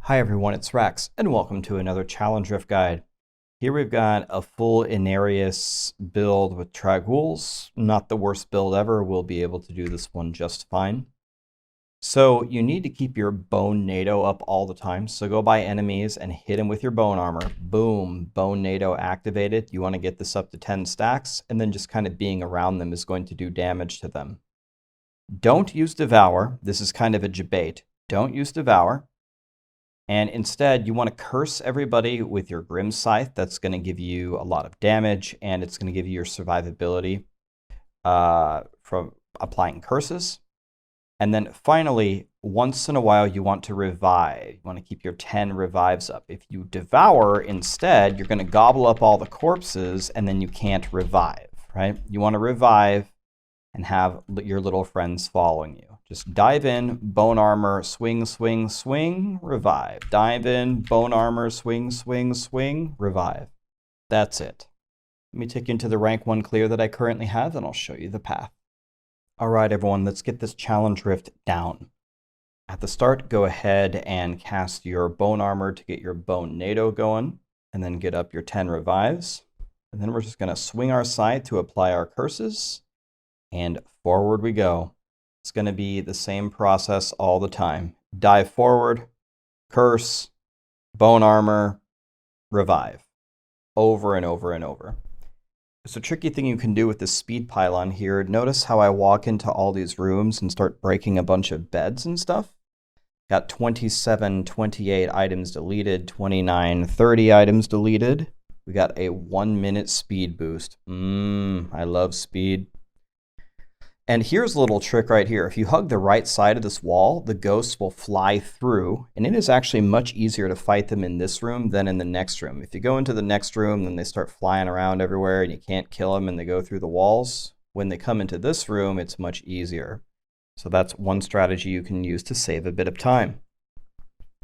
Hi everyone, it's Rax, and welcome to another Challenge Rift guide. Here we've got a full Inarius build with Tragghouls. Not the worst build ever, we'll be able to do this one just fine. So you need to keep your Bone NATO up all the time, so go by enemies and hit them with your Bone Armor. Boom, Bone NATO activated. You want to get this up to 10 stacks, and then just kind of being around them is going to do damage to them. Don't use Devour. This is kind of a debate. Don't use Devour. And instead, you want to curse everybody with your Grim Scythe. That's going to give you a lot of damage, and it's going to give you your survivability from applying curses. And then finally, once in a while, you want to revive. You want to keep your 10 revives up. If you devour instead, you're going to gobble up all the corpses, and then you can't revive, right? You want to revive and have your little friends following you. Just dive in, Bone Armor, swing, swing, swing, revive. Dive in, Bone Armor, swing, swing, swing, revive. That's it. Let me take you into the rank 1 clear that I currently have, and I'll show you the path. All right, everyone, let's get this Challenge Rift down. At the start, go ahead and cast your Bone Armor to get your Bone NATO going, and then get up your 10 revives. And then we're just going to swing our scythe to apply our curses, and forward we go. It's going to be the same process all the time. Dive forward, curse, Bone Armor, revive. Over and over and over. It's a tricky thing you can do with this speed pylon here. Notice how I walk into all these rooms and start breaking a bunch of beds and stuff. Got 27, 28 items deleted, 29, 30 items deleted. We got a 1-minute speed boost. I love speed. And here's a little trick right here. If you hug the right side of this wall, the ghosts will fly through, and it is actually much easier to fight them in this room than in the next room. If you go into the next room, then they start flying around everywhere, and you can't kill them, and they go through the walls. When they come into this room, it's much easier. So that's one strategy you can use to save a bit of time.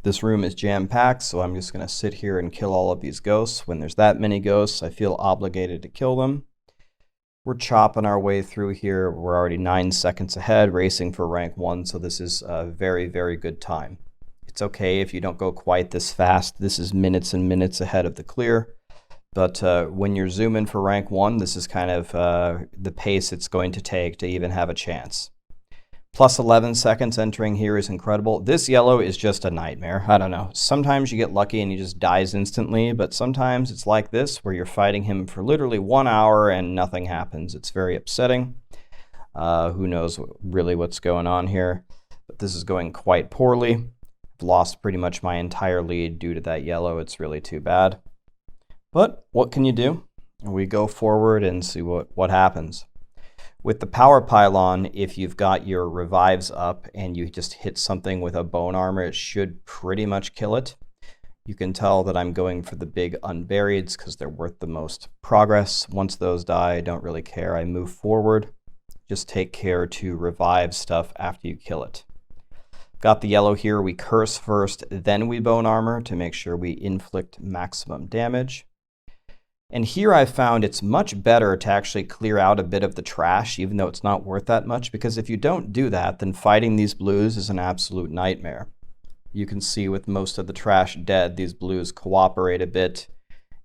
This room is jam-packed, so I'm just going to sit here and kill all of these ghosts. When there's that many ghosts, I feel obligated to kill them. We're chopping our way through here. We're already 9 seconds ahead, racing for rank 1, so this is a very, very good time. It's okay if you don't go quite this fast. This is minutes and minutes ahead of the clear. But when you're zooming for rank 1, this is kind of the pace it's going to take to even have a chance. Plus 11 seconds entering here is incredible. This yellow is just a nightmare. I don't know. Sometimes you get lucky and he just dies instantly, but sometimes it's like this where you're fighting him for literally 1 hour and nothing happens. It's very upsetting. Who knows really what's going on here. But this is going quite poorly. I've lost pretty much my entire lead due to that yellow. It's really too bad. But what can you do? We go forward and see what happens. With the power pylon, if you've got your revives up and you just hit something with a Bone Armor, it should pretty much kill it. You can tell that I'm going for the big unburieds because they're worth the most progress. Once those die, I don't really care. I move forward. Just take care to revive stuff after you kill it. Got the yellow here. We curse first, then we Bone Armor to make sure we inflict maximum damage. And here I've found it's much better to actually clear out a bit of the trash, even though it's not worth that much, because if you don't do that, then fighting these blues is an absolute nightmare. You can see with most of the trash dead, these blues cooperate a bit,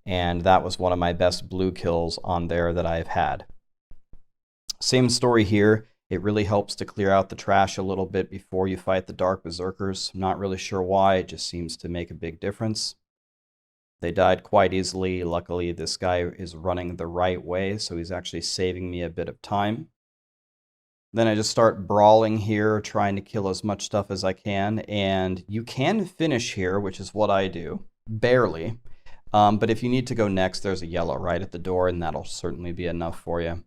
and that was one of my best blue kills on there that I've had. Same story here. It really helps to clear out the trash a little bit before you fight the Dark Berserkers. I'm not really sure why, it just seems to make a big difference. They died quite easily. Luckily, this guy is running the right way, so he's actually saving me a bit of time. Then I just start brawling here, trying to kill as much stuff as I can, and you can finish here, which is what I do. Barely. But if you need to go next, there's a yellow right at the door, and that'll certainly be enough for you.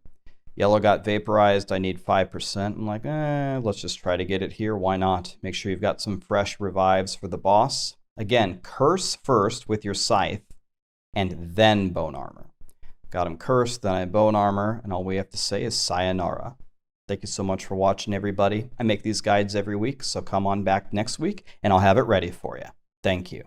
Yellow got vaporized. I need 5%. I'm like, let's just try to get it here. Why not? Make sure you've got some fresh revives for the boss. Again, curse first with your scythe, and then Bone Armor. Got him cursed, then I Bone Armor, and all we have to say is sayonara. Thank you so much for watching, everybody. I make these guides every week, so come on back next week, and I'll have it ready for you. Thank you.